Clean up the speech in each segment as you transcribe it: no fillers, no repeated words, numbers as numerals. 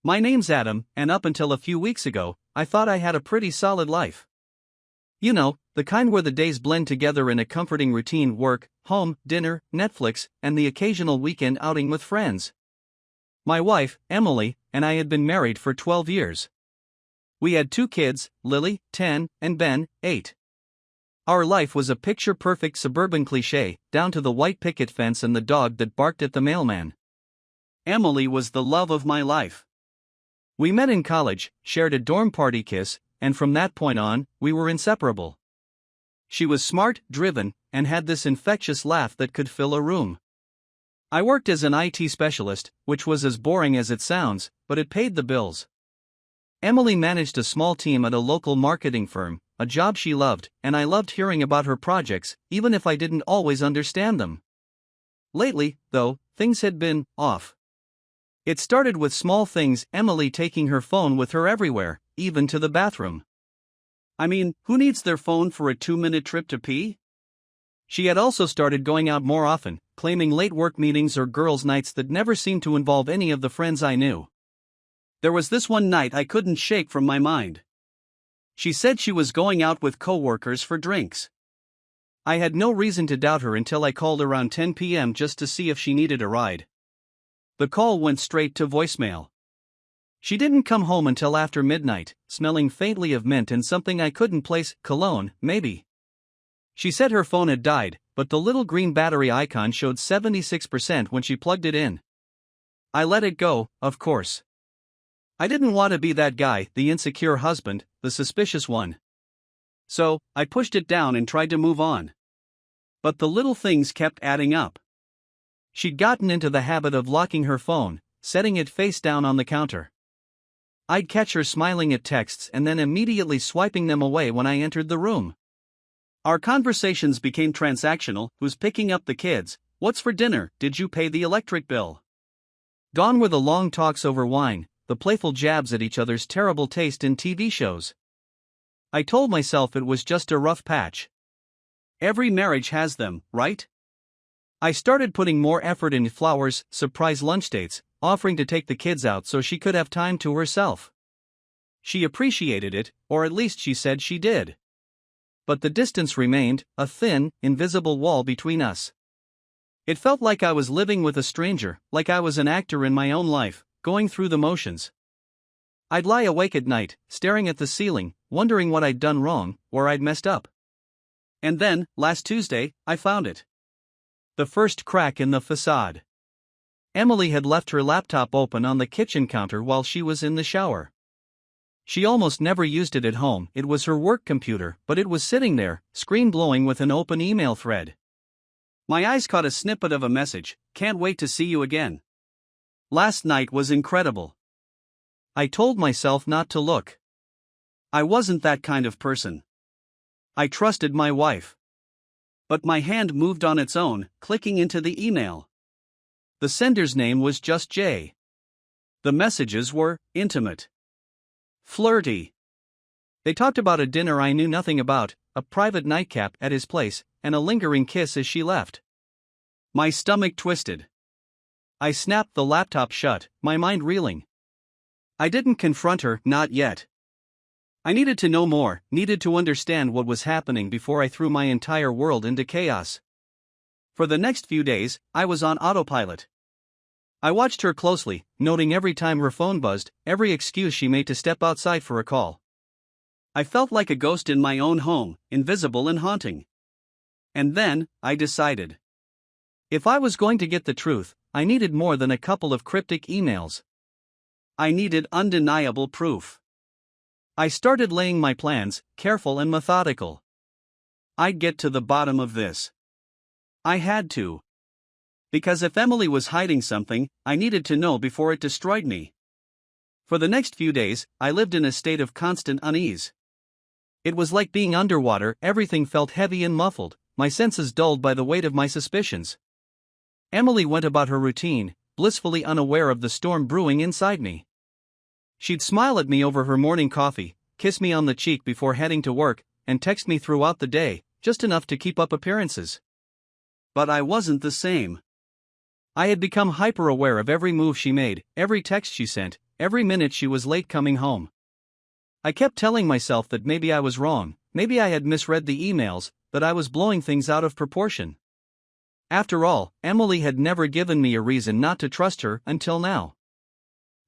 My name's Adam, and up until a few weeks ago, I thought I had a pretty solid life. You know, the kind where the days blend together in a comforting routine: work, home, dinner, Netflix, and the occasional weekend outing with friends. My wife, Emily, and I had been married for 12 years. We had 2 kids, Lily, 10, and Ben, 8. Our life was a picture-perfect suburban cliché, down to the white picket fence and the dog that barked at the mailman. Emily was the love of my life. We met in college, shared a dorm party kiss, and from that point on, we were inseparable. She was smart, driven, and had this infectious laugh that could fill a room. I worked as an IT specialist, which was as boring as it sounds, but it paid the bills. Emily managed a small team at a local marketing firm, a job she loved, and I loved hearing about her projects, even if I didn't always understand them. Lately, though, things had been off. It started with small things: Emily taking her phone with her everywhere, even to the bathroom. I mean, who needs their phone for a 2-minute trip to pee? She had also started going out more often, claiming late work meetings or girls' nights that never seemed to involve any of the friends I knew. There was this one night I couldn't shake from my mind. She said she was going out with coworkers for drinks. I had no reason to doubt her until I called around 10 p.m. just to see if she needed a ride. The call went straight to voicemail. She didn't come home until after midnight, smelling faintly of mint and something I couldn't place: cologne, maybe. She said her phone had died, but the little green battery icon showed 76% when she plugged it in. I let it go, of course. I didn't want to be that guy, the insecure husband, the suspicious one. So, I pushed it down and tried to move on. But the little things kept adding up. She'd gotten into the habit of locking her phone, setting it face down on the counter. I'd catch her smiling at texts and then immediately swiping them away when I entered the room. Our conversations became transactional: who's picking up the kids, what's for dinner, did you pay the electric bill? Gone were the long talks over wine, the playful jabs at each other's terrible taste in TV shows. I told myself it was just a rough patch. Every marriage has them, right? I started putting more effort into flowers, surprise lunch dates, offering to take the kids out so she could have time to herself. She appreciated it, or at least she said she did. But the distance remained, a thin, invisible wall between us. It felt like I was living with a stranger, like I was an actor in my own life, going through the motions. I'd lie awake at night, staring at the ceiling, wondering what I'd done wrong, where I'd messed up. And then, last Tuesday, I found it. The first crack in the facade. Emily had left her laptop open on the kitchen counter while she was in the shower. She almost never used it at home. It was her work computer, but it was sitting there, screen glowing with an open email thread. My eyes caught a snippet of a message: "Can't wait to see you again. Last night was incredible." I told myself not to look. I wasn't that kind of person. I trusted my wife. But my hand moved on its own, clicking into the email. The sender's name was just Jay. The messages were intimate, flirty. They talked about a dinner I knew nothing about, a private nightcap at his place, and a lingering kiss as she left. My stomach twisted. I snapped the laptop shut, my mind reeling. I didn't confront her, not yet. I needed to know more, needed to understand what was happening before I threw my entire world into chaos. For the next few days, I was on autopilot. I watched her closely, noting every time her phone buzzed, every excuse she made to step outside for a call. I felt like a ghost in my own home, invisible and haunting. And then, I decided. If I was going to get the truth, I needed more than a couple of cryptic emails. I needed undeniable proof. I started laying my plans, careful and methodical. I'd get to the bottom of this. I had to. Because if Emily was hiding something, I needed to know before it destroyed me. For the next few days, I lived in a state of constant unease. It was like being underwater. Everything felt heavy and muffled, my senses dulled by the weight of my suspicions. Emily went about her routine, blissfully unaware of the storm brewing inside me. She'd smile at me over her morning coffee, kiss me on the cheek before heading to work, and text me throughout the day, just enough to keep up appearances. But I wasn't the same. I had become hyper-aware of every move she made, every text she sent, every minute she was late coming home. I kept telling myself that maybe I was wrong, maybe I had misread the emails, that I was blowing things out of proportion. After all, Emily had never given me a reason not to trust her until now.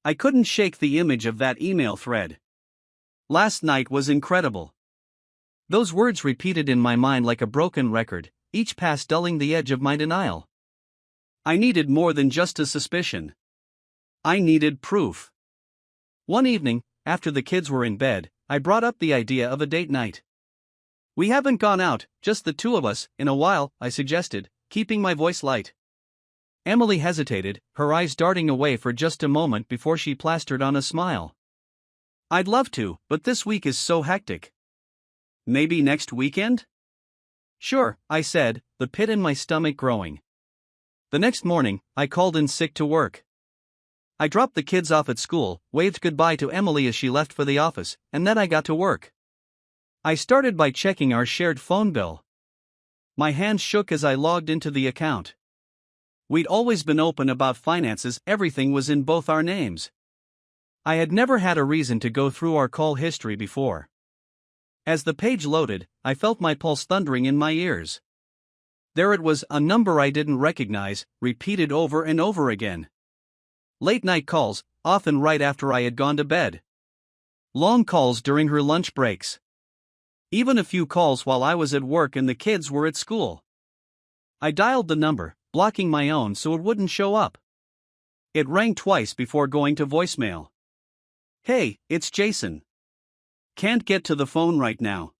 I couldn't shake the image of that email thread. Last night was incredible. Those words repeated in my mind like a broken record, each pass dulling the edge of my denial. I needed more than just a suspicion. I needed proof. One evening, after the kids were in bed, I brought up the idea of a date night. "We haven't gone out, just the two of us, in a while," I suggested, keeping my voice light. Emily hesitated, her eyes darting away for just a moment before she plastered on a smile. "I'd love to, but this week is so hectic." "Maybe next weekend?" "Sure," I said, the pit in my stomach growing. The next morning, I called in sick to work. I dropped the kids off at school, waved goodbye to Emily as she left for the office, and then I got to work. I started by checking our shared phone bill. My hands shook as I logged into the account. We'd always been open about finances, everything was in both our names. I had never had a reason to go through our call history before. As the page loaded, I felt my pulse thundering in my ears. There it was, a number I didn't recognize, repeated over and over again. Late-night calls, often right after I had gone to bed. Long calls during her lunch breaks. Even a few calls while I was at work and the kids were at school. I dialed the number, blocking my own so it wouldn't show up. It rang twice before going to voicemail. "Hey, it's Jason. Can't get to the phone right now.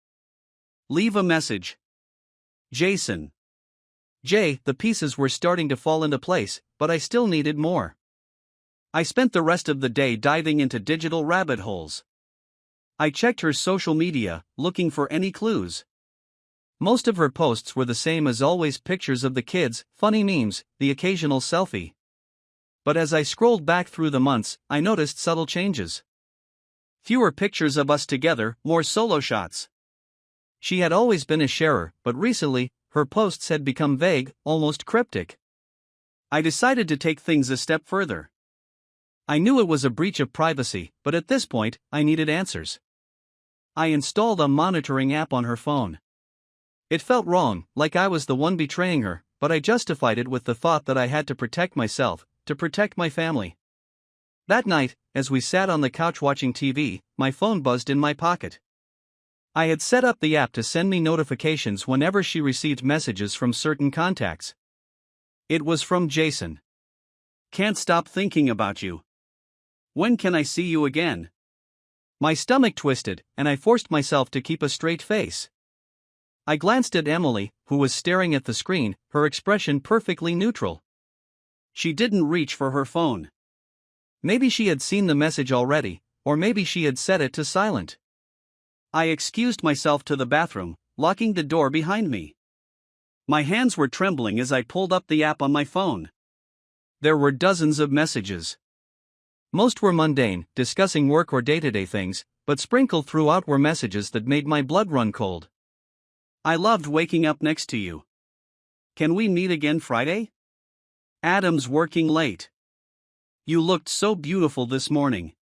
Leave a message." Jason. The pieces were starting to fall into place, but I still needed more. I spent the rest of the day diving into digital rabbit holes. I checked her social media, looking for any clues. Most of her posts were the same as always, pictures of the kids, funny memes, the occasional selfie. But as I scrolled back through the months, I noticed subtle changes. Fewer pictures of us together, more solo shots. She had always been a sharer, but recently, her posts had become vague, almost cryptic. I decided to take things a step further. I knew it was a breach of privacy, but at this point, I needed answers. I installed a monitoring app on her phone. It felt wrong, like I was the one betraying her, but I justified it with the thought that I had to protect myself, to protect my family. That night, as we sat on the couch watching TV, my phone buzzed in my pocket. I had set up the app to send me notifications whenever she received messages from certain contacts. It was from Jason. "Can't stop thinking about you. When can I see you again?" My stomach twisted, and I forced myself to keep a straight face. I glanced at Emily, who was staring at the screen, her expression perfectly neutral. She didn't reach for her phone. Maybe she had seen the message already, or maybe she had set it to silent. I excused myself to the bathroom, locking the door behind me. My hands were trembling as I pulled up the app on my phone. There were dozens of messages. Most were mundane, discussing work or day-to-day things, but sprinkled throughout were messages that made my blood run cold. "I loved waking up next to you. Can we meet again Friday? Adam's working late. You looked so beautiful this morning.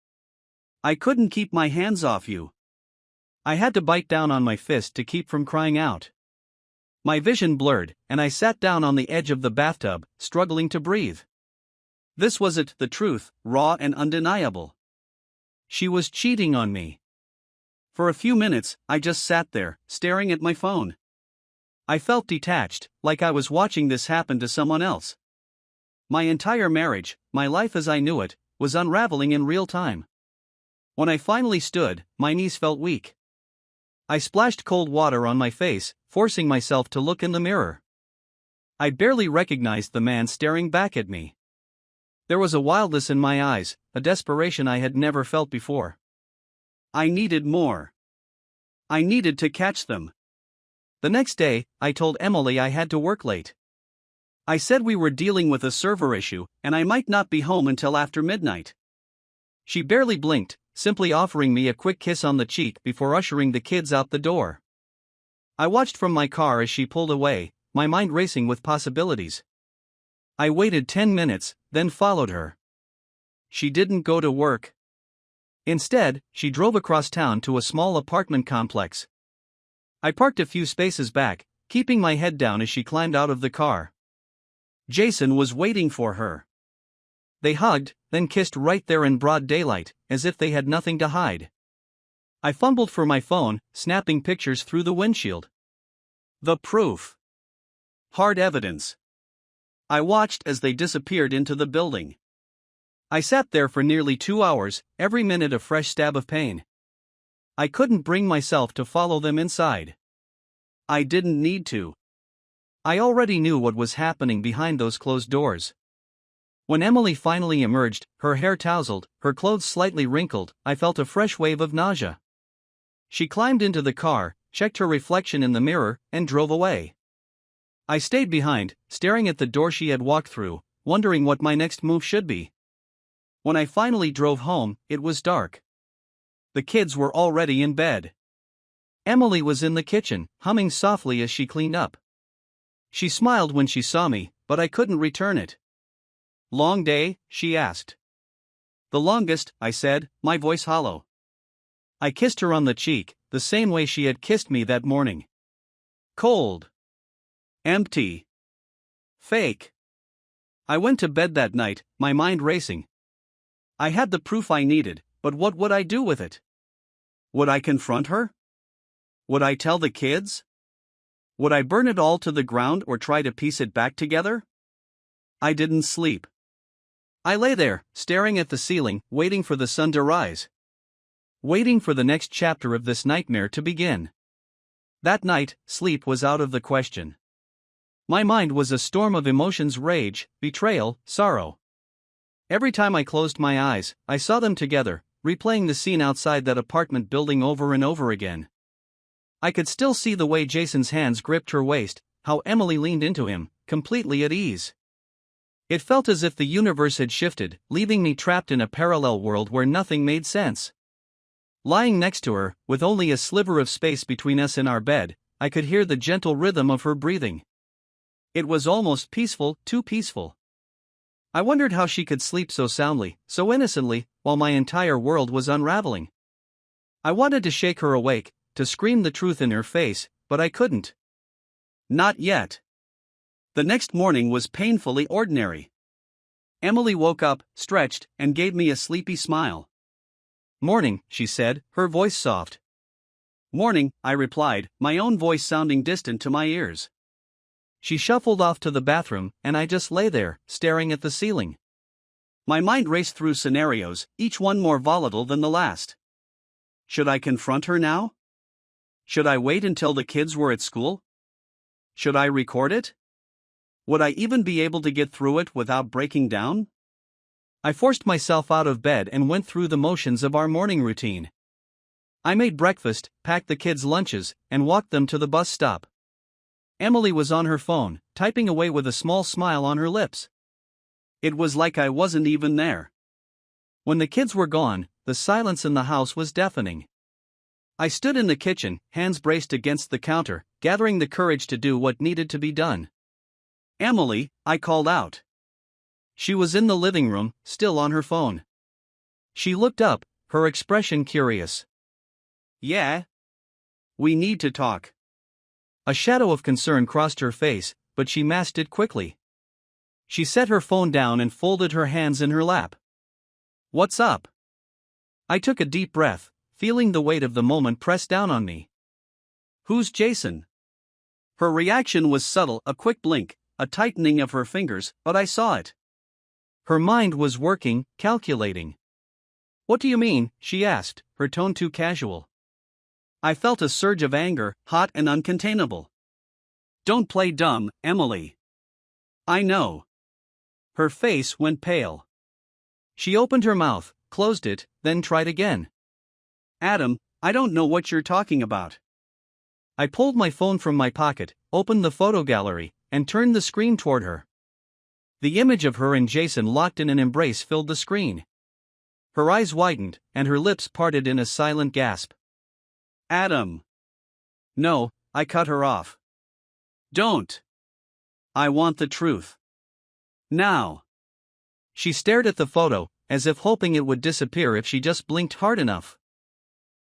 I couldn't keep my hands off you." I had to bite down on my fist to keep from crying out. My vision blurred, and I sat down on the edge of the bathtub, struggling to breathe. This was it, the truth, raw and undeniable. She was cheating on me. For a few minutes, I just sat there, staring at my phone. I felt detached, like I was watching this happen to someone else. My entire marriage, my life as I knew it, was unraveling in real time. When I finally stood, my knees felt weak. I splashed cold water on my face, forcing myself to look in the mirror. I barely recognized the man staring back at me. There was a wildness in my eyes, a desperation I had never felt before. I needed more. I needed to catch them. The next day, I told Emily I had to work late. I said we were dealing with a server issue, and I might not be home until after midnight. She barely blinked, simply offering me a quick kiss on the cheek before ushering the kids out the door. I watched from my car as she pulled away, my mind racing with possibilities. I waited 10 minutes, then followed her. she didn't go to work. Instead, she drove across town to a small apartment complex. I parked a few spaces back, keeping my head down as she climbed out of the car. Jason was waiting for her. They hugged, then kissed right there in broad daylight, as if they had nothing to hide. I fumbled for my phone, snapping pictures through the windshield. The proof. Hard evidence. I watched as they disappeared into the building. I sat there for nearly 2 hours, every minute a fresh stab of pain. I couldn't bring myself to follow them inside. I didn't need to. I already knew what was happening behind those closed doors. When Emily finally emerged, her hair tousled, her clothes slightly wrinkled, I felt a fresh wave of nausea. She climbed into the car, checked her reflection in the mirror, and drove away. I stayed behind, staring at the door she had walked through, wondering what my next move should be. When I finally drove home, it was dark. The kids were already in bed. Emily was in the kitchen, humming softly as she cleaned up. She smiled when she saw me, but I couldn't return it. "Long day?" she asked. "The longest," I said, my voice hollow. I kissed her on the cheek, the same way she had kissed me that morning. Cold. Empty. Fake. I went to bed that night, my mind racing. I had the proof I needed, but what would I do with it? Would I confront her? Would I tell the kids? Would I burn it all to the ground or try to piece it back together? I didn't sleep. I lay there, staring at the ceiling, waiting for the sun to rise. Waiting for the next chapter of this nightmare to begin. That night, sleep was out of the question. My mind was a storm of emotions: rage, betrayal, sorrow. Every time I closed my eyes, I saw them together, replaying the scene outside that apartment building over and over again. I could still see the way Jason's hands gripped her waist, how Emily leaned into him, completely at ease. It felt as if the universe had shifted, leaving me trapped in a parallel world where nothing made sense. Lying next to her, with only a sliver of space between us in our bed, I could hear the gentle rhythm of her breathing. It was almost peaceful, too peaceful. I wondered how she could sleep so soundly, so innocently, while my entire world was unraveling. I wanted to shake her awake, to scream the truth in her face, but I couldn't. Not yet. The next morning was painfully ordinary. Emily woke up, stretched, and gave me a sleepy smile. "Morning," she said, her voice soft. "Morning," I replied, my own voice sounding distant to my ears. She shuffled off to the bathroom, and I just lay there, staring at the ceiling. My mind raced through scenarios, each one more volatile than the last. Should I confront her now? Should I wait until the kids were at school? Should I record it? Would I even be able to get through it without breaking down? I forced myself out of bed and went through the motions of our morning routine. I made breakfast, packed the kids' lunches, and walked them to the bus stop. Emily was on her phone, typing away with a small smile on her lips. It was like I wasn't even there. When the kids were gone, the silence in the house was deafening. I stood in the kitchen, hands braced against the counter, gathering the courage to do what needed to be done. "Emily," I called out. She was in the living room, still on her phone. She looked up, her expression curious. "Yeah? We need to talk." A shadow of concern crossed her face, but she masked it quickly. She set her phone down and folded her hands in her lap. "What's up?" I took a deep breath, feeling the weight of the moment press down on me. "Who's Jason?" Her reaction was subtle, a quick blink, a tightening of her fingers, but I saw it. Her mind was working, calculating. "What do you mean?" she asked, her tone too casual. I felt a surge of anger, hot and uncontainable. "Don't play dumb, Emily." "I know." Her face went pale. She opened her mouth, closed it, then tried again. "Adam, I don't know what you're talking about." I pulled my phone from my pocket, opened the photo gallery, and turned the screen toward her. The image of her and Jason locked in an embrace filled the screen. Her eyes widened, and her lips parted in a silent gasp. "Adam." "No," I cut her off. "Don't. I want the truth. Now." She stared at the photo, as if hoping it would disappear if she just blinked hard enough.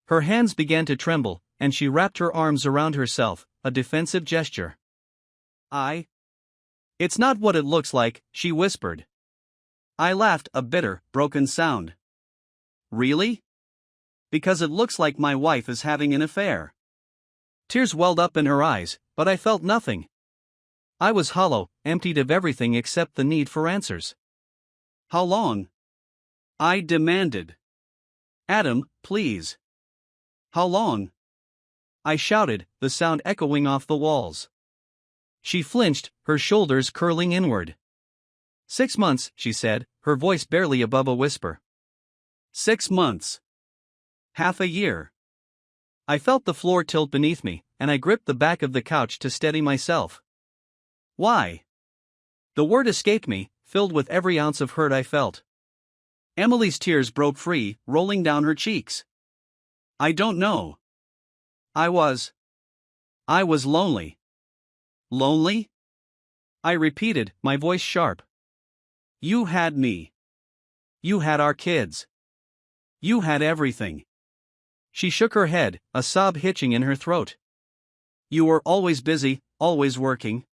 Her hands began to tremble, and she wrapped her arms around herself, a defensive gesture. It's not what it looks like, she whispered. I laughed, a bitter, broken sound. Really? Because it looks like my wife is having an affair. Tears welled up in her eyes, but I felt nothing. I was hollow, emptied of everything except the need for answers. How long? I demanded. Adam, please. How long? I shouted, the sound echoing off the walls. She flinched, her shoulders curling inward. 6 months, she said, her voice barely above a whisper. 6 months. Half a year. I felt the floor tilt beneath me, and I gripped the back of the couch to steady myself. Why? The word escaped me, filled with every ounce of hurt I felt. Emily's tears broke free, rolling down her cheeks. I don't know. I was lonely. Lonely? I repeated, my voice sharp. You had me. You had our kids. You had everything. She shook her head, a sob hitching in her throat. You were always busy, always working.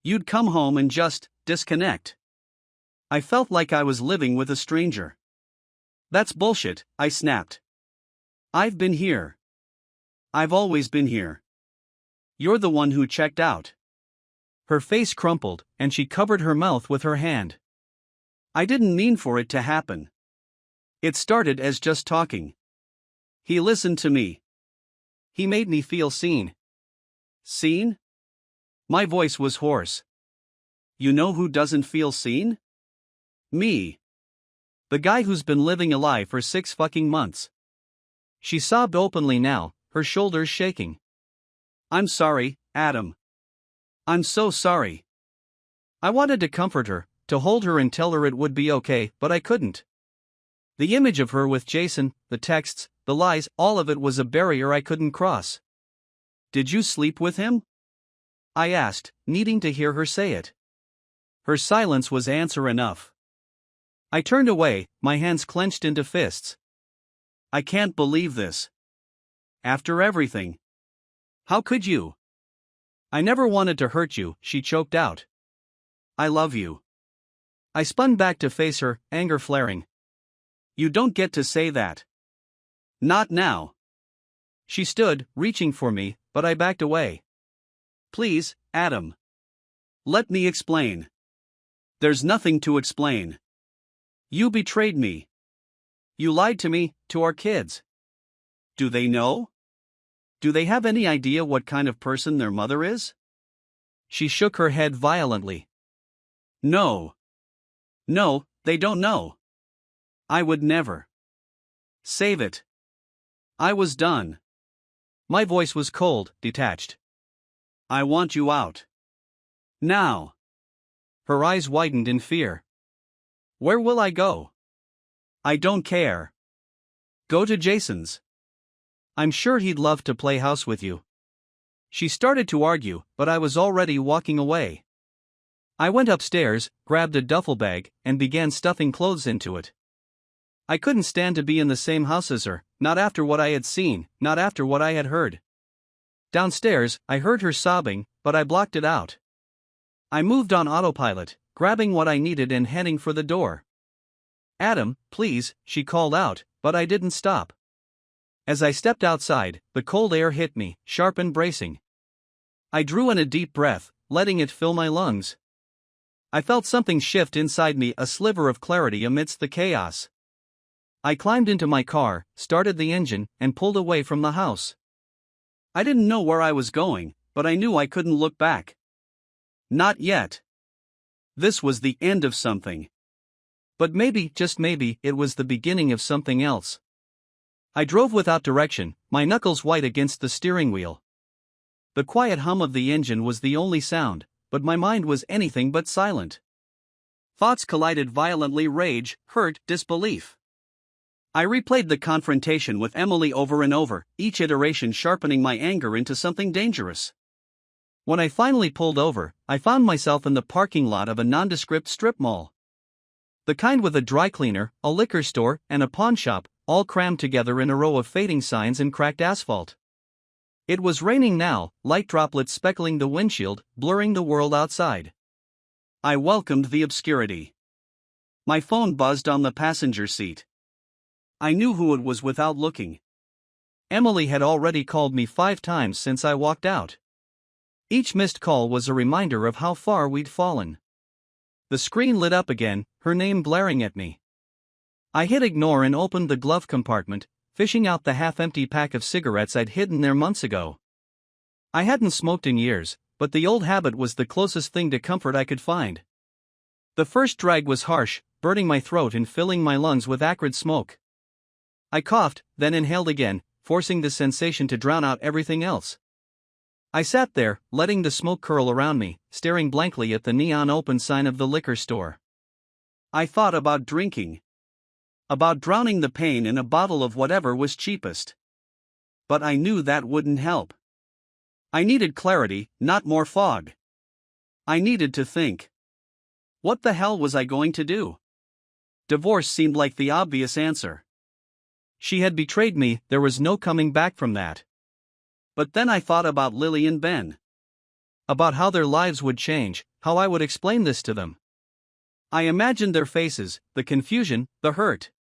You'd come home and just disconnect. I felt like I was living with a stranger. That's bullshit, I snapped. I've been here. I've always been here. You're the one who checked out. Her face crumpled, and she covered her mouth with her hand. I didn't mean for it to happen. It started as just talking. He listened to me. He made me feel seen. Seen? My voice was hoarse. You know who doesn't feel seen? Me. The guy who's been living a lie for 6 fucking months. She sobbed openly now, her shoulders shaking. I'm sorry, Adam. I'm so sorry. I wanted to comfort her, to hold her and tell her it would be okay, but I couldn't. The image of her with Jason, the texts, the lies, all of it was a barrier I couldn't cross. Did you sleep with him? I asked, needing to hear her say it. Her silence was answer enough. I turned away, my hands clenched into fists. I can't believe this. After everything. How could you? I never wanted to hurt you, she choked out. I love you. I spun back to face her, anger flaring. You don't get to say that. Not now. She stood, reaching for me, but I backed away. Please, Adam. Let me explain. There's nothing to explain. You betrayed me. You lied to me, to our kids. Do they know? Do they have any idea what kind of person their mother is? She shook her head violently. No. No, they don't know. I would never. Save it. I was done. My voice was cold, detached. I want you out. Now. Her eyes widened in fear. Where will I go? I don't care. Go to Jason's. I'm sure he'd love to play house with you. She started to argue, but I was already walking away. I went upstairs, grabbed a duffel bag, and began stuffing clothes into it. I couldn't stand to be in the same house as her, not after what I had seen, not after what I had heard. Downstairs, I heard her sobbing, but I blocked it out. I moved on autopilot, grabbing what I needed and heading for the door. Adam, please, she called out, but I didn't stop. As I stepped outside, the cold air hit me, sharp and bracing. I drew in a deep breath, letting it fill my lungs. I felt something shift inside me, a sliver of clarity amidst the chaos. I climbed into my car, started the engine, and pulled away from the house. I didn't know where I was going, but I knew I couldn't look back. Not yet. This was the end of something. But maybe, just maybe, it was the beginning of something else. I drove without direction, my knuckles white against the steering wheel. The quiet hum of the engine was the only sound, but my mind was anything but silent. Thoughts collided violently: rage, hurt, disbelief. I replayed the confrontation with Emily over and over, each iteration sharpening my anger into something dangerous. When I finally pulled over, I found myself in the parking lot of a nondescript strip mall. The kind with a dry cleaner, a liquor store, and a pawn shop, all crammed together in a row of fading signs and cracked asphalt. It was raining now, light droplets speckling the windshield, blurring the world outside. I welcomed the obscurity. My phone buzzed on the passenger seat. I knew who it was without looking. Emily had already called me 5 times since I walked out. Each missed call was a reminder of how far we'd fallen. The screen lit up again, her name blaring at me. I hit ignore and opened the glove compartment, fishing out the half-empty pack of cigarettes I'd hidden there months ago. I hadn't smoked in years, but the old habit was the closest thing to comfort I could find. The first drag was harsh, burning my throat and filling my lungs with acrid smoke. I coughed, then inhaled again, forcing the sensation to drown out everything else. I sat there, letting the smoke curl around me, staring blankly at the neon open sign of the liquor store. I thought about drinking. About drowning the pain in a bottle of whatever was cheapest. But I knew that wouldn't help. I needed clarity, not more fog. I needed to think. What the hell was I going to do? Divorce seemed like the obvious answer. She had betrayed me, there was no coming back from that. But then I thought about Lily and Ben. About how their lives would change, how I would explain this to them. I imagined their faces, the confusion, the hurt.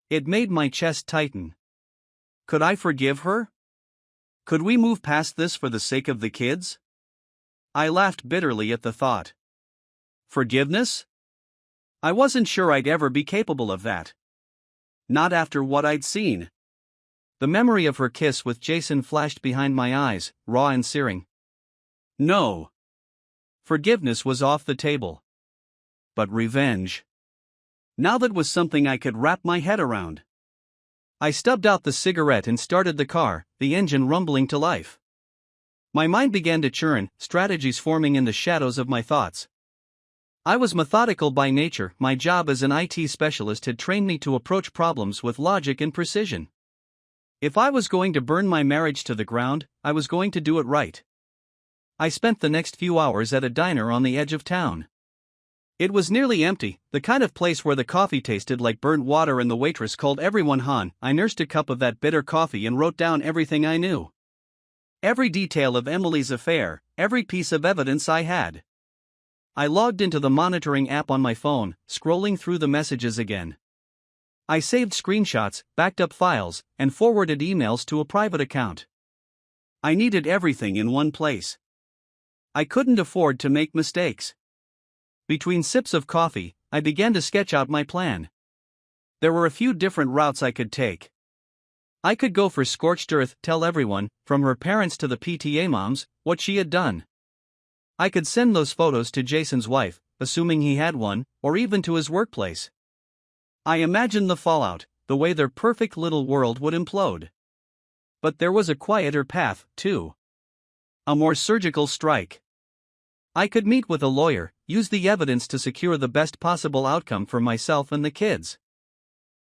It made my chest tighten. Could I forgive her? Could we move past this for the sake of the kids? I laughed bitterly at the thought. Forgiveness? I wasn't sure I'd ever be capable of that. Not after what I'd seen. The memory of her kiss with Jason flashed behind my eyes, raw and searing. No. Forgiveness was off the table. But revenge. Now that was something I could wrap my head around. I stubbed out the cigarette and started the car, the engine rumbling to life. My mind began to churn, strategies forming in the shadows of my thoughts. I was methodical by nature, my job as an IT specialist had trained me to approach problems with logic and precision. If I was going to burn my marriage to the ground, I was going to do it right. I spent the next few hours at a diner on the edge of town. It was nearly empty, the kind of place where the coffee tasted like burnt water and the waitress called everyone Han. I nursed a cup of that bitter coffee and wrote down everything I knew. Every detail of Emily's affair, every piece of evidence I had. I logged into the monitoring app on my phone, scrolling through the messages again. I saved screenshots, backed up files, and forwarded emails to a private account. I needed everything in one place. I couldn't afford to make mistakes. Between sips of coffee, I began to sketch out my plan. There were a few different routes I could take. I could go for scorched earth, tell everyone, from her parents to the PTA moms, what she had done. I could send those photos to Jason's wife, assuming he had one, or even to his workplace. I imagined the fallout, the way their perfect little world would implode. But there was a quieter path, too. A more surgical strike. I could meet with a lawyer, use the evidence to secure the best possible outcome for myself and the kids.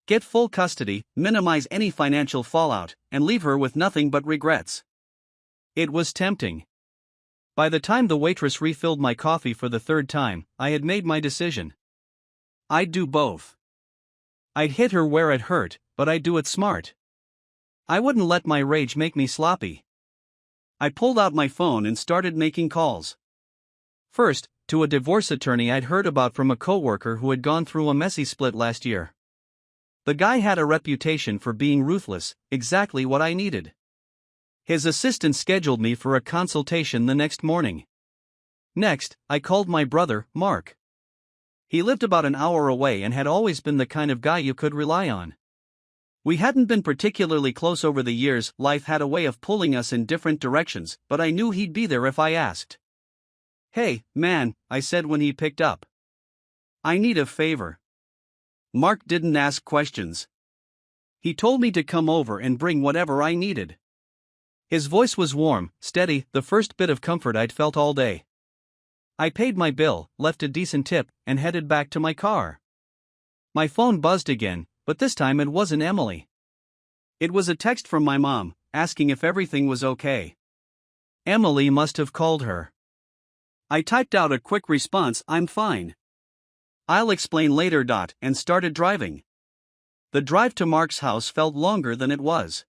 Get full custody, minimize any financial fallout, and leave her with nothing but regrets. It was tempting. By the time the waitress refilled my coffee for the 3rd time, I had made my decision. I'd do both. I'd hit her where it hurt, but I'd do it smart. I wouldn't let my rage make me sloppy. I pulled out my phone and started making calls. First, to a divorce attorney I'd heard about from a coworker who had gone through a messy split last year. The guy had a reputation for being ruthless, exactly what I needed. His assistant scheduled me for a consultation the next morning. Next, I called my brother, Mark. He lived about an hour away and had always been the kind of guy you could rely on. We hadn't been particularly close over the years, life had a way of pulling us in different directions, but I knew he'd be there if I asked. "Hey, man," I said when he picked up. "I need a favor." Mark didn't ask questions. He told me to come over and bring whatever I needed. His voice was warm, steady, the first bit of comfort I'd felt all day. I paid my bill, left a decent tip, and headed back to my car. My phone buzzed again, but this time it wasn't Emily. It was a text from my mom, asking if everything was okay. Emily must have called her. I typed out a quick response, "I'm fine." I'll explain later. And started driving. The drive to Mark's house felt longer than it was.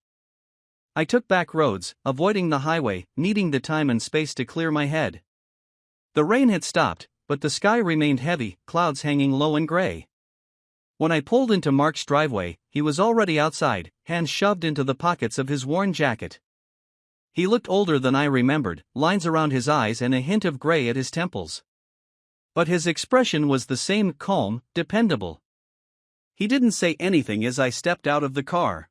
I took back roads, avoiding the highway, needing the time and space to clear my head. The rain had stopped, but the sky remained heavy, clouds hanging low and gray. When I pulled into Mark's driveway, he was already outside, hands shoved into the pockets of his worn jacket. He looked older than I remembered, lines around his eyes and a hint of gray at his temples. But his expression was the same, calm, dependable. He didn't say anything as I stepped out of the car.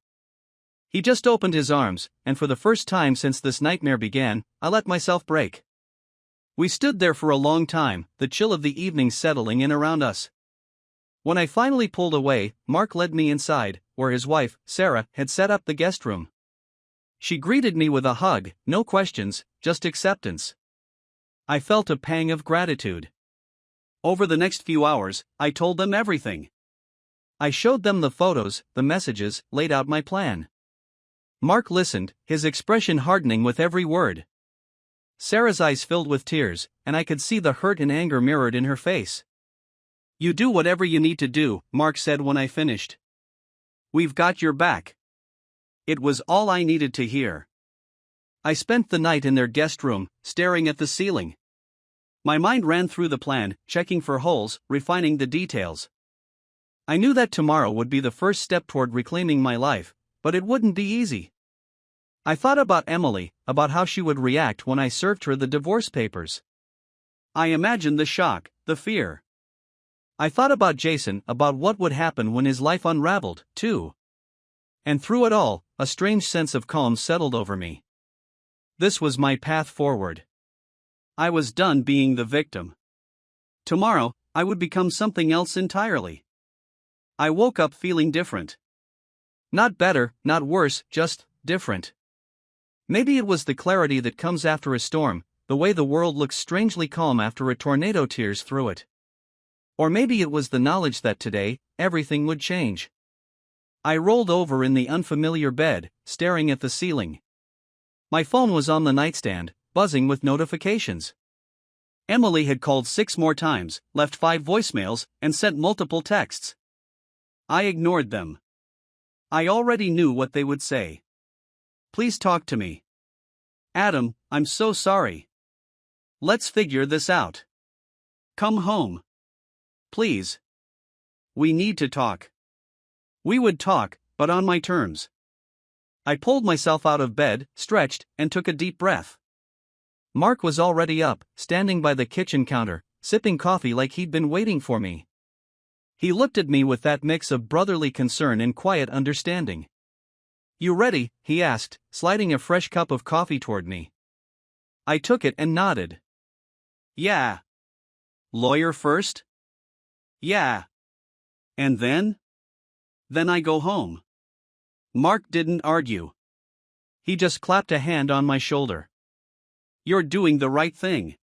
He just opened his arms, and for the first time since this nightmare began, I let myself break. We stood there for a long time, the chill of the evening settling in around us. When I finally pulled away, Mark led me inside, where his wife, Sarah, had set up the guest room. She greeted me with a hug, no questions, just acceptance. I felt a pang of gratitude. Over the next few hours, I told them everything. I showed them the photos, the messages, laid out my plan. Mark listened, his expression hardening with every word. Sarah's eyes filled with tears, and I could see the hurt and anger mirrored in her face. "You do whatever you need to do," Mark said when I finished. "We've got your back." It was all I needed to hear. I spent the night in their guest room, staring at the ceiling. My mind ran through the plan, checking for holes, refining the details. I knew that tomorrow would be the first step toward reclaiming my life, but it wouldn't be easy. I thought about Emily, about how she would react when I served her the divorce papers. I imagined the shock, the fear. I thought about Jason, about what would happen when his life unraveled, too. And through it all, a strange sense of calm settled over me. This was my path forward. I was done being the victim. Tomorrow, I would become something else entirely. I woke up feeling different. Not better, not worse, just different. Maybe it was the clarity that comes after a storm, the way the world looks strangely calm after a tornado tears through it. Or maybe it was the knowledge that today, everything would change. I rolled over in the unfamiliar bed, staring at the ceiling. My phone was on the nightstand, buzzing with notifications. Emily had called 6 more times, left 5 voicemails, and sent multiple texts. I ignored them. I already knew what they would say. "Please talk to me. Adam, I'm so sorry. Let's figure this out. Come home. Please. We need to talk." We would talk, but on my terms. I pulled myself out of bed, stretched, and took a deep breath. Mark was already up, standing by the kitchen counter, sipping coffee like he'd been waiting for me. He looked at me with that mix of brotherly concern and quiet understanding. "You ready?" he asked, sliding a fresh cup of coffee toward me. I took it and nodded. "Yeah." "Lawyer first?" "Yeah." "And then?" "Then I go home." Mark didn't argue. He just clapped a hand on my shoulder. "You're doing the right thing."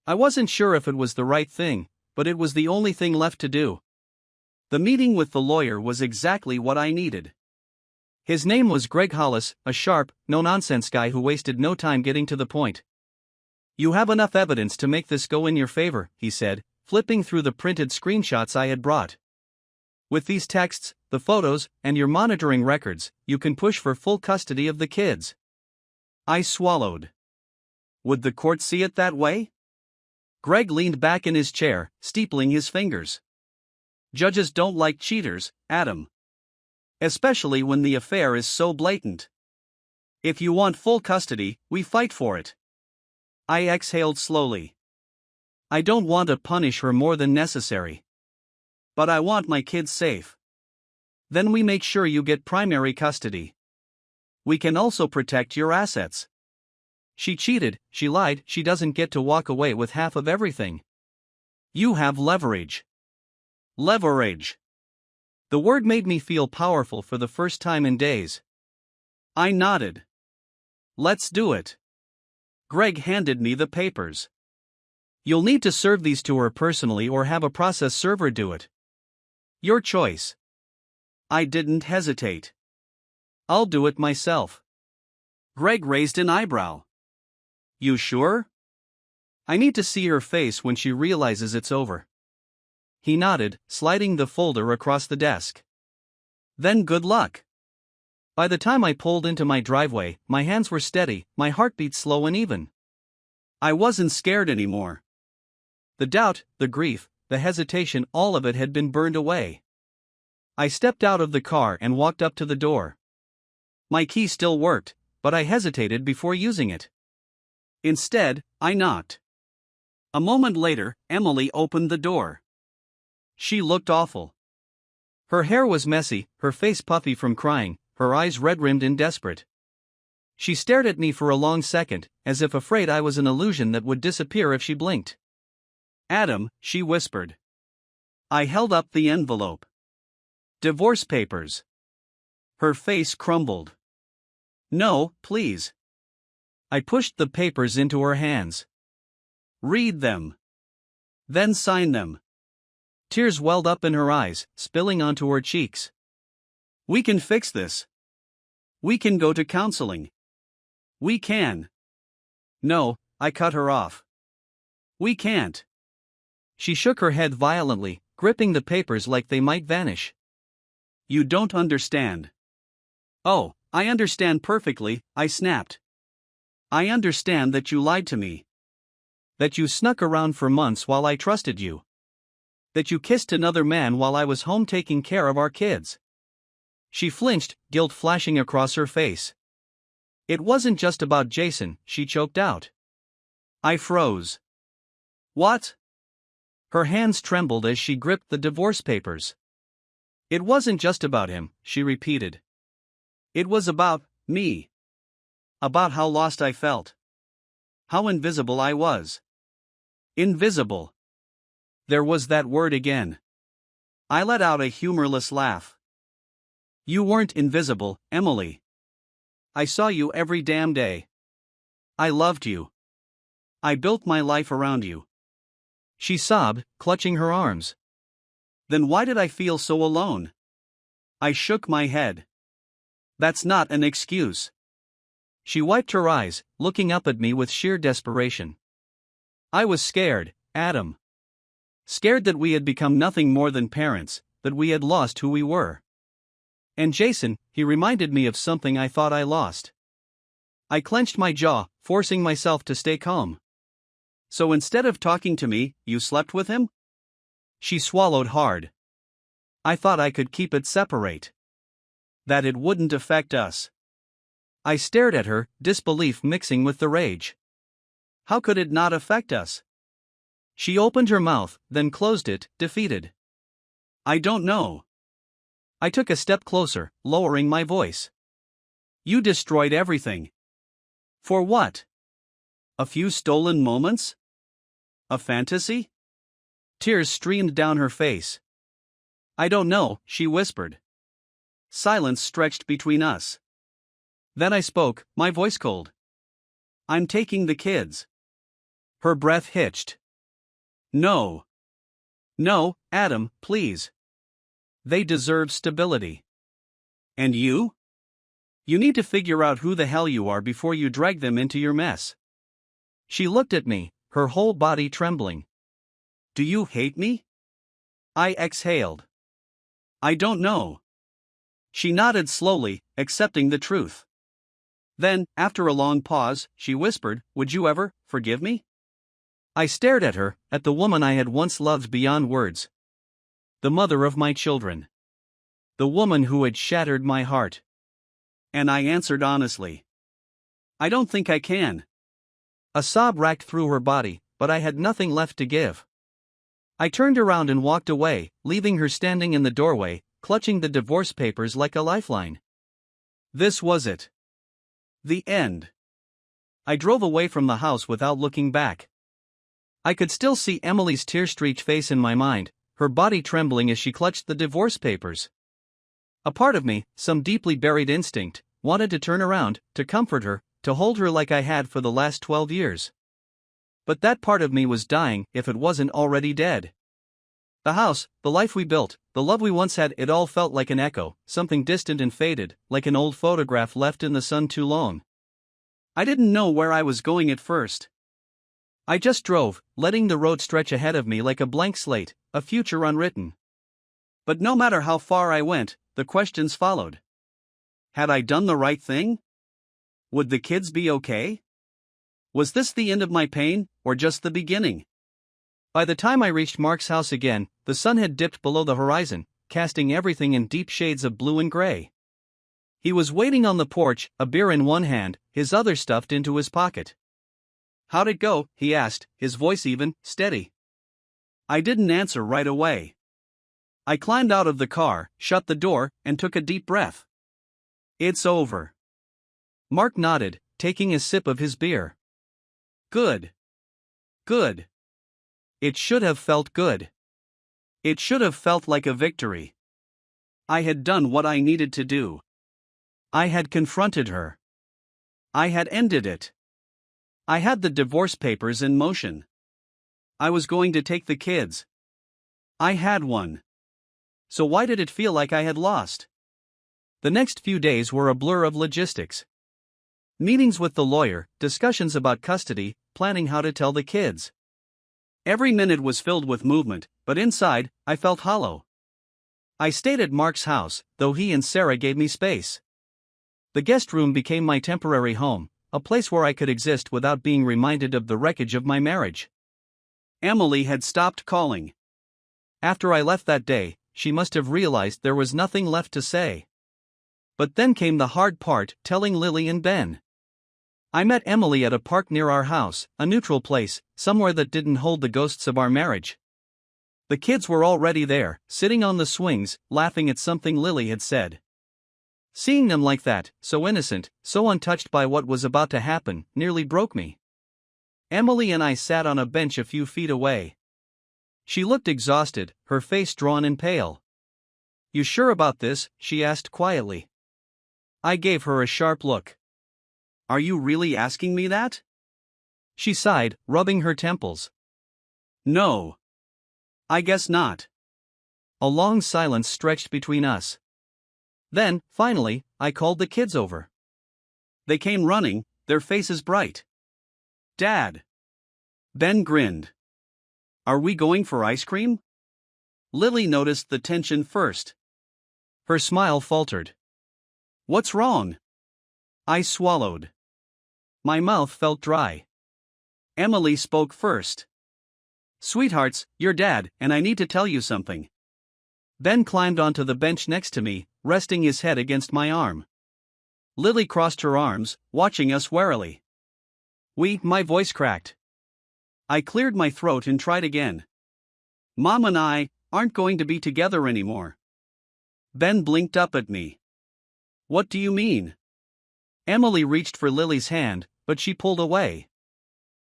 I wasn't sure if it was the right thing, but it was the only thing left to do. The meeting with the lawyer was exactly what I needed. His name was Greg Hollis, a sharp, no-nonsense guy who wasted no time getting to the point. "You have enough evidence to make this go in your favor," he said, flipping through the printed screenshots I had brought. "With these texts, the photos, and your monitoring records, you can push for full custody of the kids." I swallowed. Would the court see it that way? Greg leaned back in his chair, steepling his fingers. "Judges don't like cheaters, Adam. Especially when the affair is so blatant. If you want full custody, we fight for it." I exhaled slowly. I don't want to punish her more than necessary. But I want my kids safe. Then we make sure you get primary custody. We can also protect your assets. She cheated, she lied, she doesn't get to walk away with half of everything. You have leverage. Leverage. The word made me feel powerful for the first time in days. I nodded. "Let's do it." Greg handed me the papers. "You'll need to serve these to her personally or have a process server do it. Your choice." I didn't hesitate. "I'll do it myself." Greg raised an eyebrow. "You sure?" "I need to see her face when she realizes it's over." he nodded, sliding the folder across the desk. Then good luck. By the time I pulled into my driveway, my hands were steady, my heartbeat slow and even. I wasn't scared anymore. The doubt, the grief, the hesitation, all of it had been burned away. I stepped out of the car and walked up to the door. My key still worked, but I hesitated before using it. Instead, I knocked. A moment later, Emily opened the door. She looked awful. Her hair was messy, her face puffy from crying, her eyes red-rimmed and desperate. She stared at me for a long second, as if afraid I was an illusion that would disappear if she blinked. "Adam," she whispered. I held up the envelope. "Divorce papers." Her face crumbled. "No, please." I pushed the papers into her hands. "Read them. Then sign them." Tears welled up in her eyes, spilling onto her cheeks. "We can fix this. We can go to counseling. We can." "No," I cut her off. "We can't." She shook her head violently, gripping the papers like they might vanish. "You don't understand." "Oh, I understand perfectly," I snapped. "I understand that you lied to me. That you snuck around for months while I trusted you. That you kissed another man while I was home taking care of our kids." She flinched, guilt flashing across her face. "It wasn't just about Jason," she choked out. I froze. "What?" Her hands trembled as she gripped the divorce papers. "It wasn't just about him," she repeated. "It was about me. About how lost I felt. How invisible I was." Invisible. There was that word again. I let out a humorless laugh. "You weren't invisible, Emily. I saw you every damn day. I loved you. I built my life around you." She sobbed, clutching her arms. "Then why did I feel so alone?" I shook my head. "That's not an excuse." She wiped her eyes, looking up at me with sheer desperation. "I was scared, Adam. Scared that we had become nothing more than parents, that we had lost who we were. And Jason, he reminded me of something I thought I lost." I clenched my jaw, forcing myself to stay calm. "So instead of talking to me, you slept with him?" She swallowed hard. "I thought I could keep it separate. That it wouldn't affect us." I stared at her, disbelief mixing with the rage. "How could it not affect us?" She opened her mouth, then closed it, defeated. "I don't know." I took a step closer, lowering my voice. "You destroyed everything. For what? A few stolen moments? A fantasy?" Tears streamed down her face. "I don't know," she whispered. Silence stretched between us. Then I spoke, my voice cold. "I'm taking the kids." Her breath hitched. "No. No, Adam, please. They deserve stability. And you? You need to figure out who the hell you are before you drag them into your mess." She looked at me, her whole body trembling. "Do you hate me?" I exhaled. "I don't know." She nodded slowly, accepting the truth. Then, after a long pause, she whispered, "Would you ever forgive me?" I stared at her, at the woman I had once loved beyond words. The mother of my children. The woman who had shattered my heart. And I answered honestly. "I don't think I can." A sob racked through her body, but I had nothing left to give. I turned around and walked away, leaving her standing in the doorway, clutching the divorce papers like a lifeline. This was it. The end. I drove away from the house without looking back. I could still see Emily's tear-streaked face in my mind, her body trembling as she clutched the divorce papers. A part of me, some deeply buried instinct, wanted to turn around, to comfort her, to hold her like I had for the last 12 years. But that part of me was dying if it wasn't already dead. The house, the life we built, the love we once had, it all felt like an echo, something distant and faded, like an old photograph left in the sun too long. I didn't know where I was going at first. I just drove, letting the road stretch ahead of me like a blank slate, a future unwritten. But no matter how far I went, the questions followed. Had I done the right thing? Would the kids be okay? Was this the end of my pain, or just the beginning? By the time I reached Mark's house again, the sun had dipped below the horizon, casting everything in deep shades of blue and gray. He was waiting on the porch, a beer in one hand, his other stuffed into his pocket. "How'd it go?" he asked, his voice even, steady. I didn't answer right away. I climbed out of the car, shut the door, and took a deep breath. "It's over." Mark nodded, taking a sip of his beer. "Good. Good. It should have felt good. It should have felt like a victory. I had done what I needed to do. I had confronted her. I had ended it. I had the divorce papers in motion. I was going to take the kids. I had won. So why did it feel like I had lost?" The next few days were a blur of logistics. Meetings with the lawyer, discussions about custody, planning how to tell the kids. Every minute was filled with movement, but inside, I felt hollow. I stayed at Mark's house, though he and Sarah gave me space. The guest room became my temporary home, a place where I could exist without being reminded of the wreckage of my marriage. Emily had stopped calling. After I left that day, she must have realized there was nothing left to say. But then came the hard part, telling Lily and Ben. I met Emily at a park near our house, a neutral place, somewhere that didn't hold the ghosts of our marriage. The kids were already there, sitting on the swings, laughing at something Lily had said. Seeing them like that, so innocent, so untouched by what was about to happen, nearly broke me. Emily and I sat on a bench a few feet away. She looked exhausted, her face drawn and pale. "You sure about this?" she asked quietly. I gave her a sharp look. "Are you really asking me that?" She sighed, rubbing her temples. "No. I guess not." A long silence stretched between us. Then, finally, I called the kids over. They came running, their faces bright. "Dad." Ben grinned. "Are we going for ice cream?" Lily noticed the tension first. Her smile faltered. "What's wrong?" I swallowed. My mouth felt dry. Emily spoke first. "Sweethearts, your dad, and I need to tell you something." Ben climbed onto the bench next to me, resting his head against my arm. Lily crossed her arms, watching us warily. My voice cracked. I cleared my throat and tried again. "Mom and I aren't going to be together anymore." Ben blinked up at me. "What do you mean?" Emily reached for Lily's hand, but she pulled away.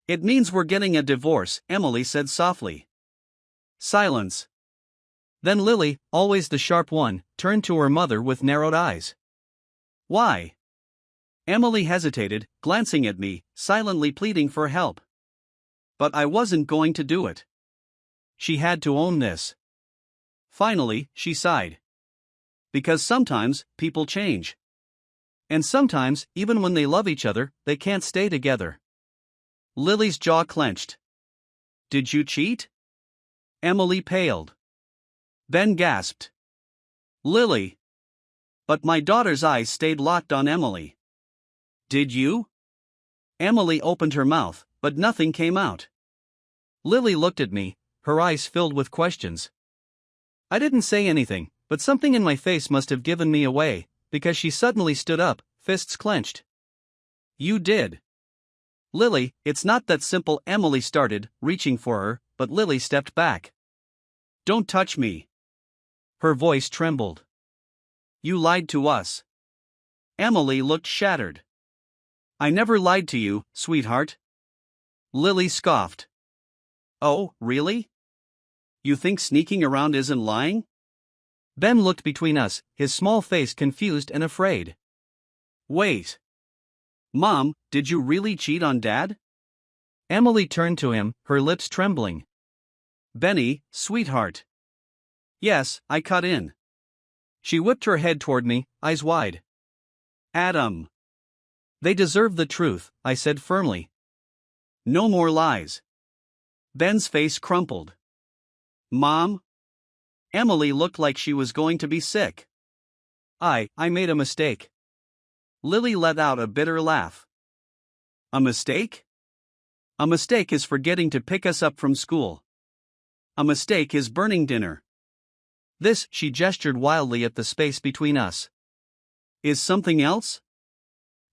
"It means we're getting a divorce," Emily said softly. Silence. Then Lily, always the sharp one, turned to her mother with narrowed eyes. "Why?" Emily hesitated, glancing at me, silently pleading for help. But I wasn't going to do it. She had to own this. Finally, she sighed. "Because sometimes, people change. And sometimes, even when they love each other, they can't stay together." Lily's jaw clenched. "Did you cheat?" Emily paled. Ben gasped. "Lily." But my daughter's eyes stayed locked on Emily. "Did you?" Emily opened her mouth, but nothing came out. Lily looked at me, her eyes filled with questions. I didn't say anything, but something in my face must have given me away, because she suddenly stood up, fists clenched. "You did." "Lily, it's not that simple," Emily started, reaching for her, but Lily stepped back. "Don't touch me." Her voice trembled. "You lied to us." Emily looked shattered. "I never lied to you, sweetheart." Lily scoffed. "Oh, really? You think sneaking around isn't lying?" Ben looked between us, his small face confused and afraid. "Wait. Mom, did you really cheat on Dad?" Emily turned to him, her lips trembling. "Benny, sweetheart." "Yes," I cut in. She whipped her head toward me, eyes wide. "Adam." "They deserve the truth," I said firmly. No more lies. Ben's face crumpled. Mom? Emily looked like she was going to be sick. I made a mistake. Lily let out a bitter laugh. A mistake? A mistake is forgetting to pick us up from school. A mistake is burning dinner. This, she gestured wildly at the space between us. Is something else?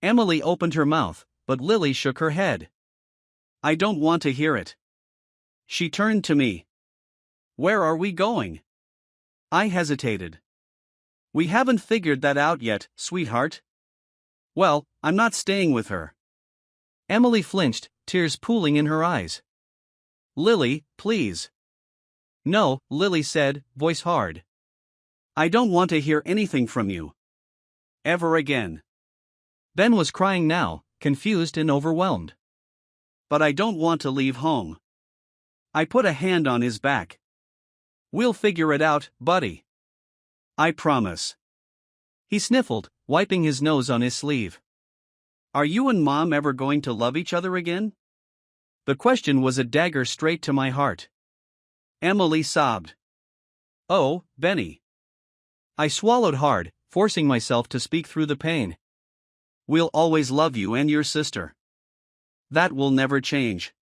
Emily opened her mouth, but Lily shook her head. I don't want to hear it. She turned to me. Where are we going? I hesitated. We haven't figured that out yet, sweetheart. Well, I'm not staying with her. Emily flinched, tears pooling in her eyes. Lily, please. No, Lily said, voice hard. I don't want to hear anything from you. Ever again. Ben was crying now, confused and overwhelmed. But I don't want to leave home. I put a hand on his back. We'll figure it out, buddy. I promise. He sniffled, wiping his nose on his sleeve. Are you and Mom ever going to love each other again? The question was a dagger straight to my heart. Emily sobbed. Oh, Benny. I swallowed hard, forcing myself to speak through the pain. We'll always love you and your sister. That will never change.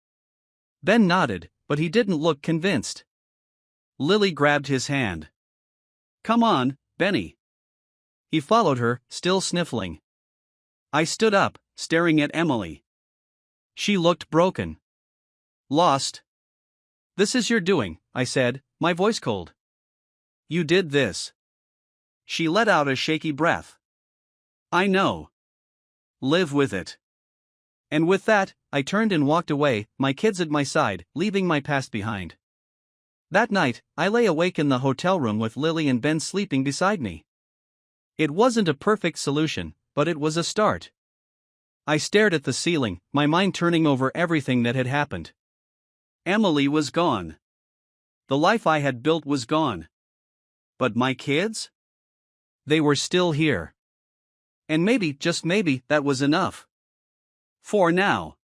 Ben nodded, but he didn't look convinced. Lily grabbed his hand. Come on, Benny. He followed her, still sniffling. I stood up, staring at Emily. She looked broken. Lost. This is your doing, I said, my voice cold. You did this. She let out a shaky breath. I know. Live with it. And with that, I turned and walked away, my kids at my side, leaving my past behind. That night, I lay awake in the hotel room with Lily and Ben sleeping beside me. It wasn't a perfect solution, but it was a start. I stared at the ceiling, my mind turning over everything that had happened. Emily was gone. The life I had built was gone. But my kids? They were still here. And maybe, just maybe, that was enough. For now.